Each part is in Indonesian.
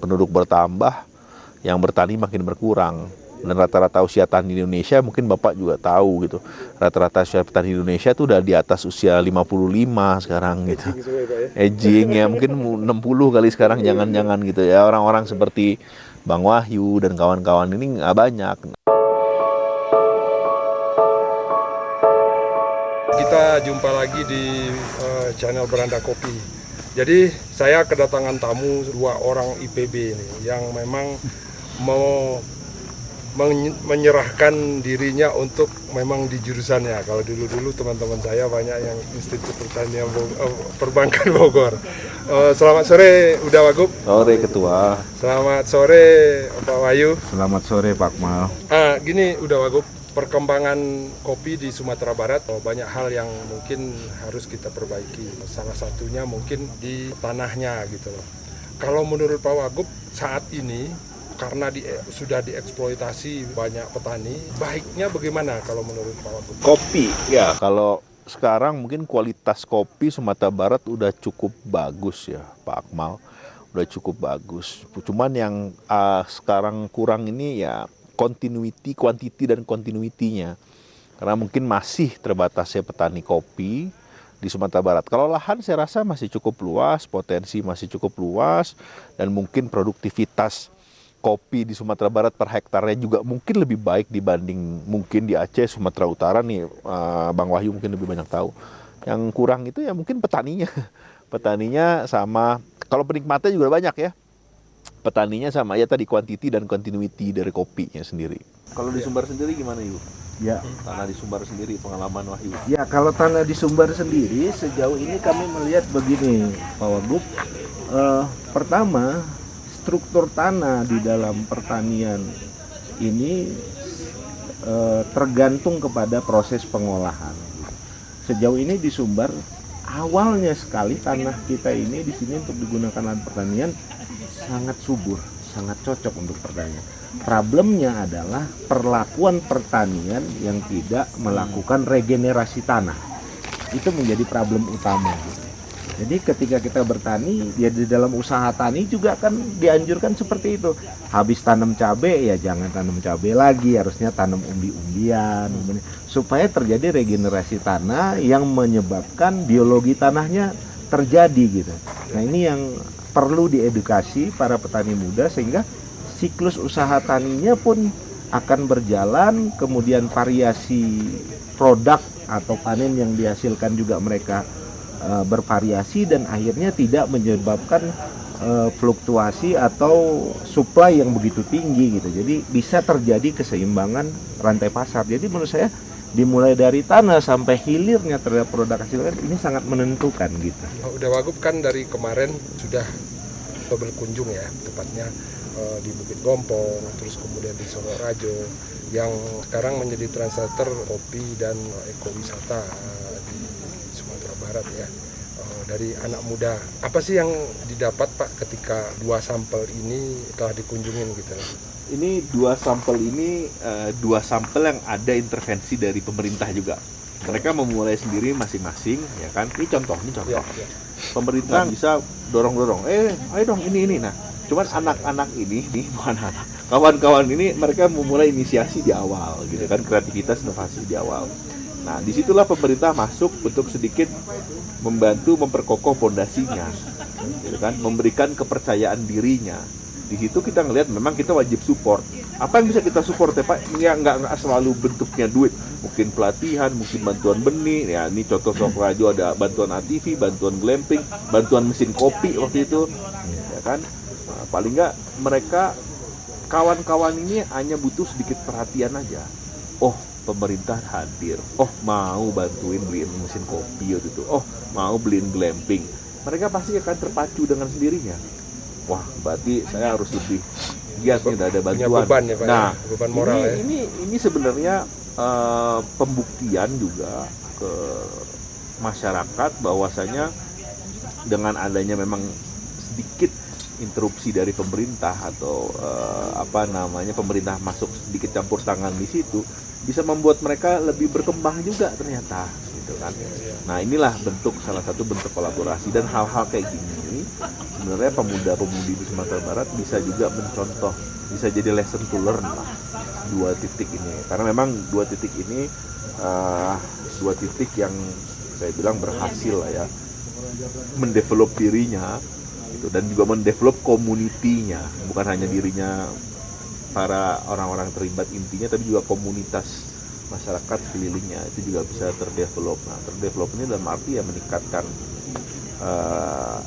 penduduk bertambah, yang bertani makin berkurang. Dan rata-rata usia tani di Indonesia mungkin Bapak juga tahu gitu. Rata-rata usia petani di Indonesia tuh udah di atas usia 55 sekarang gitu. Aging ya mungkin 60 kali sekarang, jangan-jangan gitu ya. Orang-orang seperti Bang Wahyu dan kawan-kawan ini nggak banyak. Kita jumpa lagi di channel Beranda Kopi. Jadi saya kedatangan tamu 2 orang IPB ini yang memang mau menyerahkan dirinya untuk memang di jurusannya. Kalau dulu teman-teman saya banyak yang Institut Pertanian Perbankan Bogor. Selamat sore Uda Wagub. Sore Ketua. Selamat sore Pak Wahyu. Selamat sore Pak Mal. Gini Uda Wagub, perkembangan kopi di Sumatera Barat banyak hal yang mungkin harus kita perbaiki. Salah satunya mungkin di tanahnya gitu loh. Kalau menurut Pak Wagub saat ini karena sudah dieksploitasi banyak petani, baiknya bagaimana kalau menurut Pak Wagub? Kopi ya, kalau sekarang mungkin kualitas kopi Sumatera Barat udah cukup bagus ya Pak Akmal, udah cukup bagus. Cuman yang sekarang kurang ini ya continuity, quantity dan continuity-nya. Karena mungkin masih terbatasnya petani kopi di Sumatera Barat. Kalau lahan saya rasa masih cukup luas, potensi masih cukup luas, dan mungkin produktivitas kopi di Sumatera Barat per hektarnya juga mungkin lebih baik dibanding mungkin di Aceh, Sumatera Utara nih, Bang Wahyu mungkin lebih banyak tahu. Yang kurang itu ya mungkin petaninya. Petaninya sama, kalau penikmatnya juga banyak ya. Petaninya sama ya tadi, quantity dan continuity dari kopinya sendiri. Kalau di Sumbar sendiri gimana Ibu? Ya. Tanah di Sumbar sendiri, pengalaman Wahyu. Ya, kalau tanah di Sumbar sendiri sejauh ini kami melihat begini, Pak Wagub. Pertama, struktur tanah di dalam pertanian ini tergantung kepada proses pengolahan. Sejauh ini di Sumbar, awalnya sekali tanah kita ini di sini untuk digunakan lahan pertanian sangat subur, sangat cocok untuk pertanian. Problemnya adalah perlakuan pertanian yang tidak melakukan regenerasi tanah. Itu menjadi problem utama. Jadi ketika kita bertani, ya di dalam usaha tani juga kan dianjurkan seperti itu. Habis tanam cabai ya jangan tanam cabai lagi, harusnya tanam umbi-umbian, supaya terjadi regenerasi tanah yang menyebabkan biologi tanahnya terjadi gitu. Nah, ini yang perlu diedukasi para petani muda sehingga siklus usaha taninya pun akan berjalan, kemudian variasi produk atau panen yang dihasilkan juga mereka bervariasi dan akhirnya tidak menyebabkan fluktuasi atau supply yang begitu tinggi gitu. Jadi bisa terjadi keseimbangan rantai pasar. Jadi menurut saya dimulai dari tanah sampai hilirnya terhadap produk hasilnya ini sangat menentukan gitu. Uda Wagub kan dari kemarin sudah berkunjung ya, tepatnya di Bukit Gompong, terus kemudian di Solo Rajo, yang sekarang menjadi trendsetter kopi dan ekowisata di Sumatera Barat ya. Dari anak muda, apa sih yang didapat Pak ketika 2 sampel ini telah dikunjungin gitu? Ini 2 sampel ini 2 sampel yang ada intervensi dari pemerintah juga. Mereka memulai sendiri masing-masing, ya kan? Ini contoh. Ya. Pemerintah bisa dorong-dorong, ayo dong ini. Nah, cuman anak-anak ini, bukan anak, kawan-kawan ini mereka memulai inisiasi di awal, gitu kan? Kreativitas, inovasi di awal. Nah, disitulah pemerintah masuk untuk sedikit membantu memperkokoh fondasinya, gitu kan? Memberikan kepercayaan dirinya. Di situ kita ngelihat memang kita wajib support. Apa yang bisa kita support ya Pak? Ya nggak selalu bentuknya duit. Mungkin pelatihan, mungkin bantuan benih. Ya ini contoh Sok Rajo ada bantuan ATV, bantuan glamping, bantuan mesin kopi waktu itu, ya kan? Nah, paling nggak mereka kawan-kawan ini hanya butuh sedikit perhatian aja. Oh, pemerintah hadir. Oh, mau bantuin beliin mesin kopi waktu itu. Oh, mau beliin glamping. Mereka pasti akan terpacu dengan sendirinya. Wah, berarti saya harus lebih giat nih, udah ada bantuan. Beban ya, Pak, nah, beban moral ini sebenarnya pembuktian juga ke masyarakat bahwasanya dengan adanya memang sedikit interupsi dari pemerintah atau pemerintah masuk sedikit campur tangan di situ bisa membuat mereka lebih berkembang juga ternyata gitu gitu kan. Nah inilah salah satu bentuk kolaborasi, dan hal-hal kayak gini sebenarnya pemuda-pemudi di Sumatera Barat bisa juga mencontoh, bisa jadi lesson to learn lah 2 titik ini, karena memang 2 titik ini 2 titik yang saya bilang berhasil lah ya mendevelop dirinya gitu, dan juga mendevelop komunitinya, bukan hanya dirinya para orang-orang terlibat intinya, tapi juga komunitas masyarakat sekelilingnya itu juga bisa terdevelop. Nah, terdevelop ini dalam arti ya meningkatkan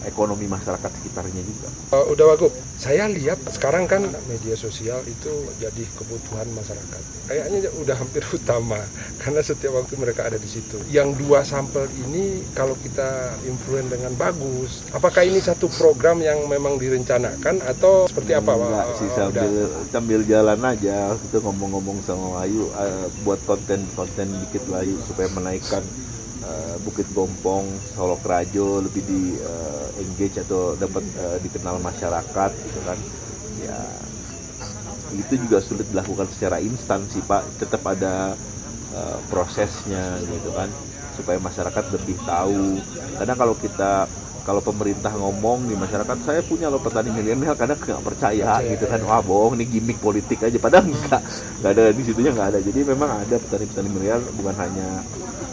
ekonomi masyarakat sekitarnya juga. Udah Wagub, saya lihat sekarang kan media sosial itu jadi kebutuhan masyarakat. Kayaknya udah hampir utama karena setiap waktu mereka ada di situ. Yang 2 sampel ini kalau kita influence dengan bagus, apakah ini satu program yang memang direncanakan atau seperti apa? Enggak sih, sambil jalan aja kita ngomong-ngomong sama Wahyu, buat konten dikit Wahyu supaya menaikkan Bukit Gompong, Solok Rajo lebih di engage atau dapat dikenal masyarakat gitu kan. Ya itu juga sulit dilakukan secara instan sih Pak, tetap ada prosesnya gitu kan, supaya masyarakat lebih tahu. Kadang kalau pemerintah ngomong di masyarakat, saya punya loh petani milenial, kadang nggak percaya gitu kan, wah bohong, ini gimmick politik aja, padahal nggak ada di situnya, nggak ada. Jadi memang ada petani milenial, bukan hanya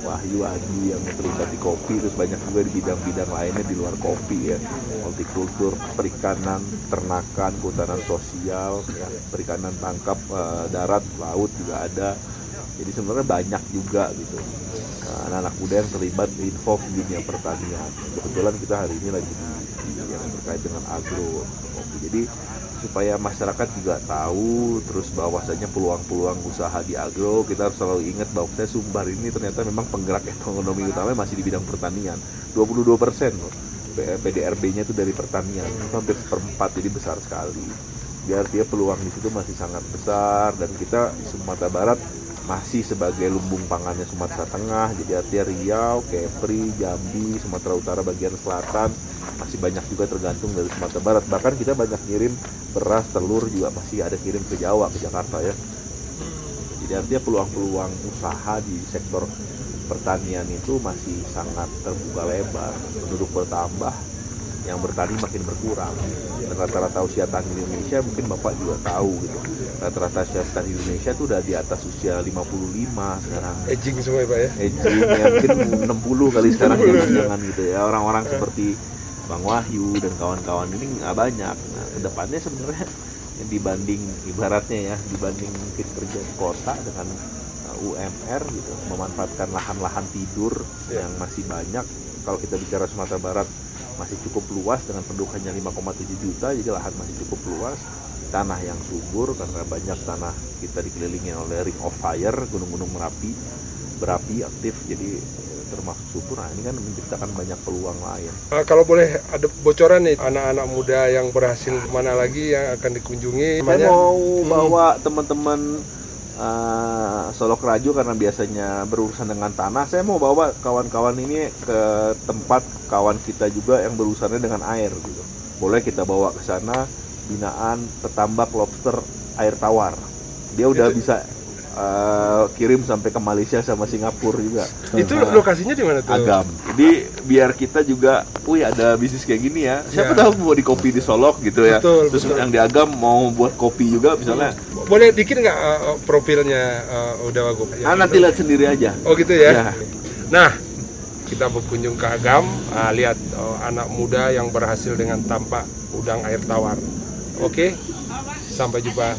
Wahyu Adi yang terlibat di kopi, terus banyak juga di bidang-bidang lainnya di luar kopi ya, multikultur, perikanan, ternakan, kehutanan sosial, ya, perikanan tangkap, darat, laut juga ada. Jadi sebenarnya banyak juga gitu anak-anak muda yang terlibat involved di dunia pertanian. Kebetulan kita hari ini lagi di yang terkait dengan agro kopi. Jadi supaya masyarakat juga tahu terus bahwasanya peluang-peluang usaha di agro, kita harus selalu ingat bahwa Sumbar ini ternyata memang penggerak ekonomi utama masih di bidang pertanian. 22% loh PDRB-nya itu dari pertanian, itu hampir 1/4, jadi besar sekali. Jadi artinya peluang di situ masih sangat besar, dan kita Sumatera Barat masih sebagai lumbung pangannya Sumatera Tengah, jadi artinya Riau, Kepri, Jambi, Sumatera Utara bagian selatan masih banyak juga tergantung dari Sumatera Barat. Bahkan kita banyak ngirim beras, telur juga masih ada kirim ke Jawa, ke Jakarta ya. Jadi artinya peluang-peluang usaha di sektor pertanian itu masih sangat terbuka lebar. Penduduk bertambah, yang bertani makin berkurang. Dan rata-rata usia tani di Indonesia, mungkin Bapak juga tahu gitu, rata-rata usia tani di Indonesia itu udah di atas usia 55 sekarang. Aging semua ya Pak ya? Aging ya, mungkin 60 kali sekarang jangan gitu ya. Orang-orang seperti Bang Wahyu dan kawan-kawan ini nggak banyak. Nah, kedepannya sebenarnya dibanding ibaratnya ya, dibanding mungkin kerja di kota dengan UMR gitu, memanfaatkan lahan-lahan tidur yang masih banyak. Kalau kita bicara Sumatera Barat masih cukup luas dengan penduduk hanya 5,7 juta, jadi lahan masih cukup luas, tanah yang subur karena banyak tanah kita dikelilingi oleh ring of fire, gunung-gunung berapi aktif, jadi termasuk subur. Nah ini kan menciptakan banyak peluang lain. Kalau boleh ada bocoran nih, anak-anak muda yang berhasil mana lagi yang akan dikunjungi? Saya mau bawa teman-teman Solok Rajo, karena biasanya berurusan dengan tanah. Saya mau bawa kawan-kawan ini ke tempat kawan kita juga yang berurusannya dengan air gitu. Boleh kita bawa ke sana binaan petambak lobster air tawar. Dia udah bisa kirim sampai ke Malaysia sama Singapura juga. Itu lokasinya di mana tuh? Agam. Jadi biar kita juga, ada bisnis kayak gini ya. Siapa tahu mau di kopi di Solok gitu ya. Betul, terus betul. yang di Agam mau buat kopi juga misalnya. Boleh dikit nggak profilnya Udah Wagub? Nanti lihat sendiri aja. Oh gitu ya? Ya. Nah, kita berkunjung ke Agam, lihat anak muda yang berhasil dengan tampak udang air tawar. Oke, sampai jumpa